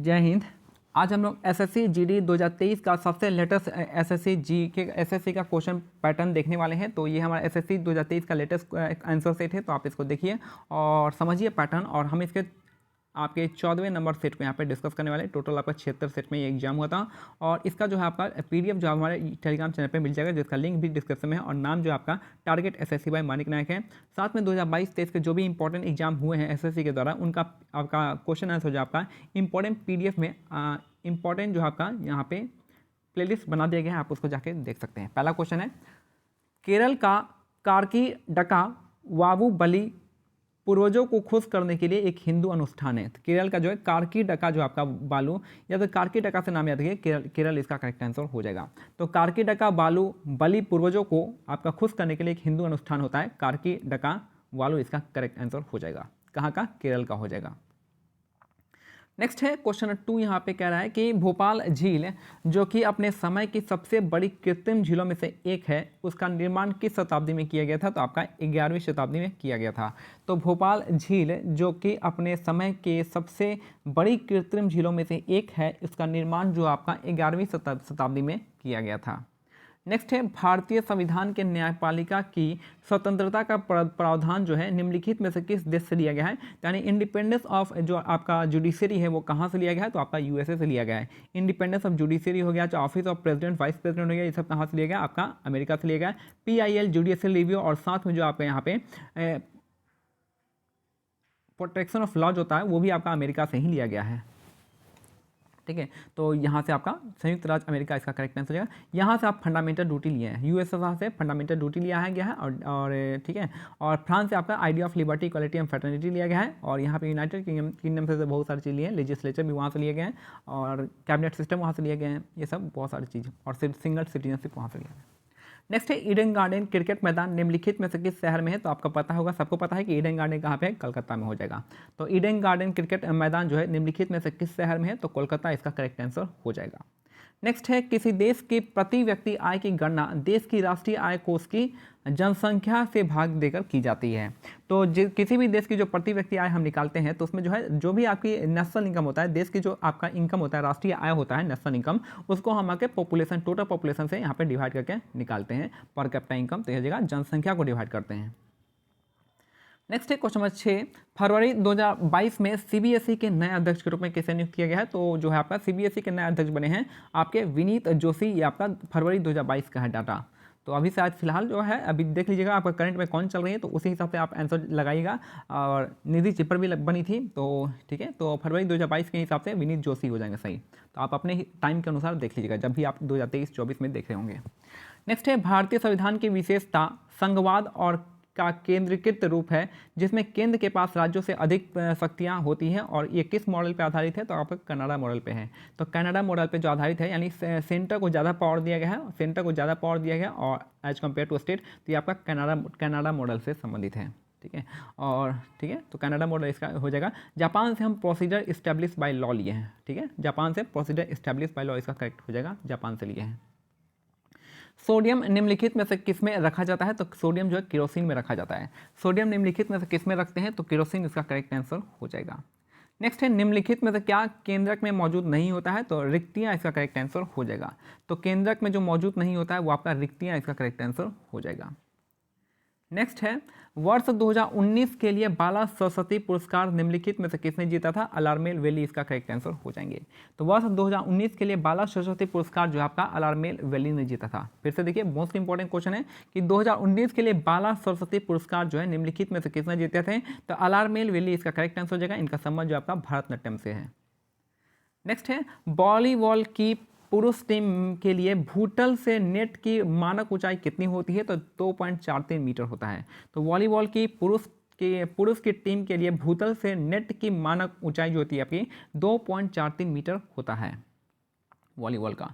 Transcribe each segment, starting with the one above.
जय हिंद। आज हम लोग एसएससी जीडी 2023 का सबसे लेटेस्ट एसएससी जी के एसएससी का क्वेश्चन पैटर्न देखने वाले हैं। तो ये हमारा एसएससी 2023 का लेटेस्ट आंसर सेट है, तो आप इसको देखिए और समझिए पैटर्न। और हम इसके आपके 14वें नंबर सेट को यहाँ पे डिस्कस करने वाले। टोटल आपका 76 सेट में ये एग्जाम हुआ था और इसका जो है आपका पीडीएफ जो हमारे टेलीग्राम चैनल पे मिल जाएगा, जिसका लिंक भी डिस्क्रिप्शन में है। और नाम जो आपका टारगेट एसएससी बाय मानिक नायक है। साथ में 2022-23 के जो भी इंपॉर्टेंट एग्जाम हुए हैं एसएससी के द्वारा, उनका आपका क्वेश्चन आंसर जो आपका इंपॉर्टेंट पीडीएफ में इंपॉर्टेंट जो आपका यहाँ पे प्लेलिस्ट बना दिया गया है, आप उसको जाके देख सकते हैं। पहला क्वेश्चन है, केरल का कार्की डका वावू बलि पूर्वजों को खुश करने के लिए एक हिंदू अनुष्ठान है। तो केरल का जो है कार्की डका जो आपका बालू, या तो कार्की डका से नाम याद रखिए, केरल इसका करेक्ट आंसर हो जाएगा। तो कार्की डका बालू बलि पूर्वजों को आपका खुश करने के लिए एक हिंदू अनुष्ठान होता है। कार्की डका वालू इसका करेक्ट आंसर हो जाएगा। कहाँ का? केरल का हो जाएगा। नेक्स्ट है क्वेश्चन नंबर 2। यहाँ पे कह रहा है कि भोपाल झील जो कि अपने समय की सबसे बड़ी कृत्रिम झीलों में से एक है, उसका निर्माण किस शताब्दी में किया गया था? तो आपका 11वीं शताब्दी में किया गया था। तो भोपाल झील जो कि अपने समय के सबसे बड़ी कृत्रिम झीलों में से एक है, इसका निर्माण जो आपका 11वीं शताब्दी में किया गया था। नेक्स्ट है, भारतीय संविधान के न्यायपालिका की स्वतंत्रता का प्रावधान जो है निम्नलिखित में से किस देश से लिया गया है? यानी इंडिपेंडेंस ऑफ जो आपका जुडिशरी है वो कहाँ से लिया गया है? तो आपका यूएसए से लिया गया है। इंडिपेंडेंस ऑफ जुडिशरी हो गया, चाहे office of president, vice president हो गया, ये सब कहाँ से लिया गया? आपका अमेरिका से लिया गया। PIL जुडिशियल रिव्यू, और साथ में जो आपका यहाँ पे प्रोटेक्शन ऑफ लॉज होता है वो भी आपका अमेरिका से ही लिया गया है। ठीक है, तो यहाँ से आपका संयुक्त राज्य अमेरिका इसका करेक्ट आंसर हो जाएगा। यहाँ से आप फंडामेंटल ड्यूटी लिए हैं, यूएसए से फंडामेंटल ड्यूटी लिया है गया है, और ठीक है, और फ्रांस से आपका idea of liberty, equality and fraternity लिया गया है। और यहाँ पे यूनाइटेड किंगडम से बहुत सारी चीज़ लिए हैं, लेजिस्लेचर भी वहाँ से लिए गए हैं, और कैबिनेट सिस्टम वहाँ से लिए गए हैं, ये सब बहुत सारी चीज़, और सिर्फ सिंगल सिटीजनशिप वहाँ से लिया गया है। नेक्स्ट है, ईडन गार्डन क्रिकेट मैदान निम्नलिखित में से किस शहर में है? तो आपको पता होगा, सबको पता है कि ईडन गार्डन कहाँ पे है? कलकत्ता में हो जाएगा। तो ईडन गार्डन क्रिकेट मैदान जो है निम्नलिखित में से किस शहर में है? तो कोलकाता इसका करेक्ट आंसर हो जाएगा। नेक्स्ट है, किसी देश की प्रति व्यक्ति आय की गणना देश की राष्ट्रीय आय कोष की जनसंख्या से भाग देकर की जाती है। तो किसी भी देश की जो प्रति व्यक्ति आय हम निकालते हैं, तो उसमें जो है जो भी आपकी नेशनल इनकम होता है, देश की जो आपका इनकम होता है, राष्ट्रीय आय होता है, नेशनल इनकम, उसको हम आके पॉपुलेशन, टोटल पॉपुलेशन से यहाँ पे डिवाइड करके निकालते हैं पर कैपिटा इनकम। तो यह जगह जनसंख्या को डिवाइड करते हैं। नेक्स्ट है क्वेश्चन नंबर 6। फरवरी 2022 में सीबीएसई के नए अध्यक्ष के रूप में किसे नियुक्त किया गया है? तो जो है आपका सीबीएसई के नए अध्यक्ष बने हैं आपके विनीत जोशी। ये आपका फरवरी 2022 का है डाटा। तो अभी से आज फिलहाल जो है, अभी देख लीजिएगा आपका करंट में कौन चल रही है, तो उसी हिसाब से आप आंसर लगाइएगा। और निधि चिपर भी बनी थी, तो ठीक है, तो फरवरी 2022 के हिसाब से विनीत जोशी हो जाएंगे सही। तो आप अपने टाइम के अनुसार देख लीजिएगा जब भी आप 2023-24 में देख रहे होंगे। नेक्स्ट है, भारतीय संविधान की विशेषता संघवाद और का केंद्रीकृत रूप है, जिसमें केंद्र के पास राज्यों से अधिक शक्तियां होती हैं, और ये किस मॉडल पे आधारित है? तो आपका कनाडा मॉडल पे है। तो कनाडा मॉडल पे जो आधारित है, यानी सेंटर को ज़्यादा पावर दिया गया है, सेंटर को ज़्यादा पावर दिया गया और एज कम्पेयर टू स्टेट, तो ये आपका कनाडा मॉडल से संबंधित है। ठीक है, और ठीक है, तो कनाडा मॉडल इसका हो जाएगा। जापान से हम प्रोसीजर इस्टेब्लिश बाय लॉ लिए हैं। ठीक है, जापान से प्रोसीजर इस्टेब्लिश बाय लॉ इसका करेक्ट हो जाएगा, जापान से लिए हैं। सोडियम निम्नलिखित में से किस में रखा जाता है? तो सोडियम जो है केरोसिन में रखा जाता है। सोडियम निम्नलिखित में से किस में रखते हैं? तो केरोसिन इसका करेक्ट आंसर हो जाएगा। नेक्स्ट है, निम्नलिखित में से क्या केंद्रक में मौजूद नहीं होता है? तो रिक्तियाँ इसका करेक्ट आंसर हो जाएगा। तो केंद्रक में जो मौजूद नहीं होता है वो आपका रिक्तियाँ इसका करेक्ट आंसर हो जाएगा। नेक्स्ट है, वर्ष 2019 के लिए बाला सरस्वती पुरस्कार निम्नलिखित में से किसने जीता था? अलारमेल वैली इसका करेक्ट आंसर हो जाएंगे। तो वर्ष 2019 के लिए बाला सरस्वती पुरस्कार जो आपका अलारमेल वैली ने जीता था। फिर से देखिए, मोस्ट इंपॉर्टेंट क्वेश्चन है कि 2019 के लिए बाला सरस्वती पुरस्कार जो है निम्नलिखित में से किसने जीते थे? तो अलारमेल वैली इसका करेक्ट आंसर हो जाएगा। इनका संबंध जो आपका भारतनाट्यम से है। नेक्स्ट है, वॉलीबॉल की पुरुष टीम के लिए भूतल से नेट की मानक ऊंचाई कितनी होती है? तो 2.43 मीटर होता है। तो वॉलीबॉल की पुरुष की टीम के लिए भूतल से नेट की मानक ऊंचाई जो होती है आपकी 2.43 मीटर होता है वॉलीबॉल का।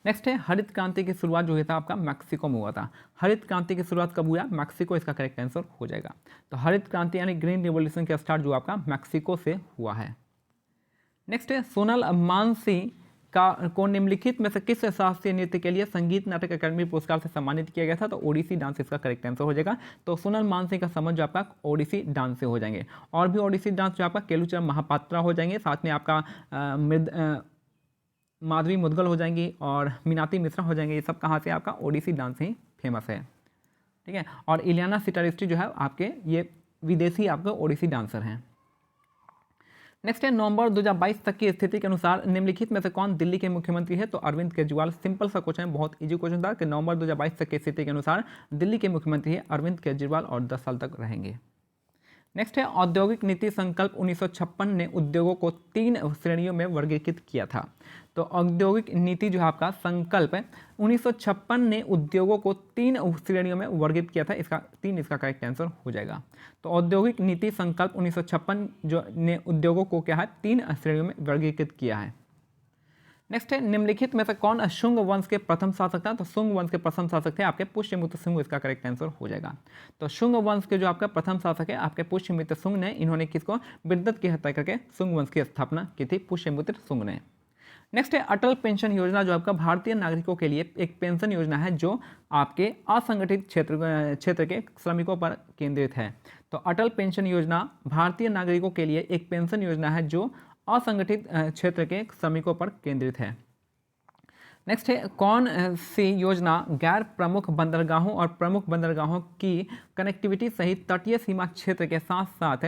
नेक्स्ट है, हरित क्रांति की शुरुआत जो हुआ था आपका मैक्सिको में हुआ था। हरित क्रांति की शुरुआत कब हुआ? मैक्सिको इसका करेक्ट आंसर हो जाएगा। तो हरित क्रांति यानी ग्रीन रिवॉल्यूशन का स्टार्ट जो आपका मैक्सिको से हुआ है। नेक्स्ट है, सोनल मानसिंह को निम्नलिखित में से किस शास्त्रीय नृत्य के लिए संगीत नाटक अकादमी पुरस्कार से सम्मानित किया गया था? तो ओडिसी डांस इसका करेक्ट आंसर हो जाएगा। तो सोनल मानसिंह का संबंध जो आपका ओडिसी डांस से हो जाएंगे। और भी ओडिसी डांस जो आपका केलुचरण महापात्रा हो जाएंगे, साथ में आपका माधवी मुदगल हो जाएंगी और मीनाती मिश्रा हो जाएंगे। ये सब कहाँ से? आपका ओडिसी डांस ही फेमस है, ठीक है। और इलियाना सिटारिस्टी जो है आपके ये विदेशी आपके ओडिसी डांसर हैं। नेक्स्ट है, नवंबर 2022 तक की स्थिति के अनुसार निम्नलिखित में से कौन दिल्ली के मुख्यमंत्री है? तो अरविंद केजरीवाल। सिंपल सा क्वेश्चन है, बहुत इजी क्वेश्चन था कि नवंबर 2022 तक की स्थिति के अनुसार दिल्ली के मुख्यमंत्री है अरविंद केजरीवाल और 10 साल तक रहेंगे। नेक्स्ट है, औद्योगिक नीति संकल्प 1956 ने उद्योगों को 3 श्रेणियों में वर्गीकृत किया था। तो औद्योगिक नीति जो है आपका संकल्प 1956 ने उद्योगों को 3 श्रेणियों में वर्गीकृत किया था। इसका करेक्ट आंसर हो जाएगा। तो औद्योगिक नीति संकल्प 1956 जो ने उद्योगों को क्या है 3 श्रेणियों में वर्गीकृत किया है। नेक्स्ट है, निम्नलिखित में से कौन शुंग वंश के प्रथम शासक था? तो शुंग वंश के प्रथम शासक थे आपके पुष्यमित्र शुंग। इसका करेक्ट आंसर हो जाएगा। तो शुंग वंश के जो आपका प्रथम शासक है आपके पुष्यमित्र शुंग ने, इन्होंने किसको? विद्युत की हत्या करके शुंग वंश की स्थापना की थी पुष्यमित्र शुंग ने। नेक्स्ट है, अटल पेंशन योजना जो आपका भारतीय नागरिकों के लिए एक पेंशन योजना है जो आपके असंगठित क्षेत्र के श्रमिकों पर केंद्रित है। तो अटल पेंशन योजना भारतीय नागरिकों के लिए एक पेंशन योजना है जो असंगठित क्षेत्र के श्रमिकों पर केंद्रित है। नेक्स्ट है, कौन सी योजना गैर प्रमुख बंदरगाहों और प्रमुख बंदरगाहों की कनेक्टिविटी सहित तटीय सीमा क्षेत्र के साथ साथ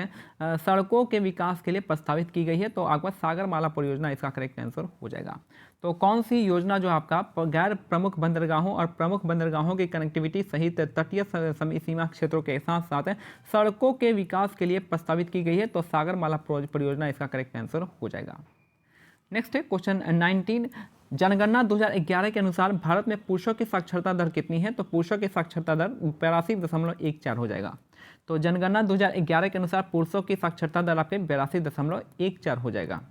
सड़कों के विकास के लिए प्रस्तावित की गई है? तो आपका सागरमाला परियोजना इसका करेक्ट आंसर हो जाएगा। तो कौन सी योजना जो आपका गैर प्रमुख बंदरगाहों और प्रमुख बंदरगाहों की कनेक्टिविटी सहित तटीय सीमा क्षेत्रों के साथ साथ सड़कों के विकास के लिए प्रस्तावित की गई है? तो सागरमाला परियोजना इसका करेक्ट आंसर हो जाएगा। नेक्स्ट है क्वेश्चन 19, जनगणना 2011 के अनुसार भारत में पुरुषों की साक्षरता दर कितनी है? तो पुरुषों की साक्षरता दर 82.14 हो जाएगा। तो जनगणना 2011 के अनुसार पुरुषों की साक्षरता दर आपके 82.14 हो जाएगा।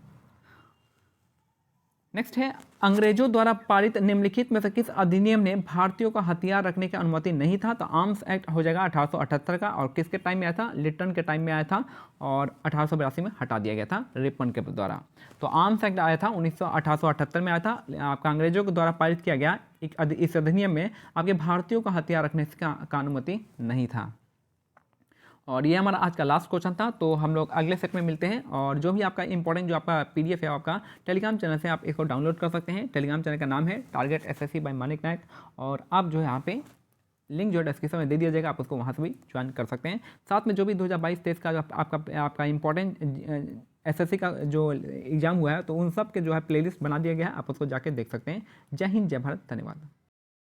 नेक्स्ट है, अंग्रेजों द्वारा पारित निम्नलिखित में से किस अधिनियम ने भारतीयों को हथियार रखने की अनुमति नहीं था? तो आर्म्स एक्ट हो जाएगा 1878 का। और किसके टाइम में आया था? लिटन के टाइम में आया था और 1882 में हटा दिया गया था रिपन के द्वारा। तो आर्म्स एक्ट आया था 1878 में आया था। आपका अंग्रेजों के द्वारा पारित किया गया इस अधिनियम में आपके भारतीयों को हथियार रखने का अनुमति नहीं था। और ये हमारा आज का लास्ट क्वेश्चन था। तो हम लोग अगले सेट में मिलते हैं। और जो भी आपका इंपॉर्टेंट जो आपका PDF है आपका टेलीग्राम चैनल से आप इसको डाउनलोड कर सकते हैं। टेलीग्राम चैनल का नाम है टारगेट SSC बाय मानिक नायक। और आप जो है यहाँ पे लिंक जो है डिस्क्रिप्शन में दे दिया जाएगा, आप उसको वहाँ से भी ज्वाइन कर सकते हैं। साथ में जो भी 2022-23 का आपका इंपॉर्टेंट SSC का जो एग्जाम हुआ है तो उन सब के जो है प्लेलिस्ट बना दिया गया है, आप उसको जाके देख सकते हैं। जय हिंद, जय भारत, धन्यवाद।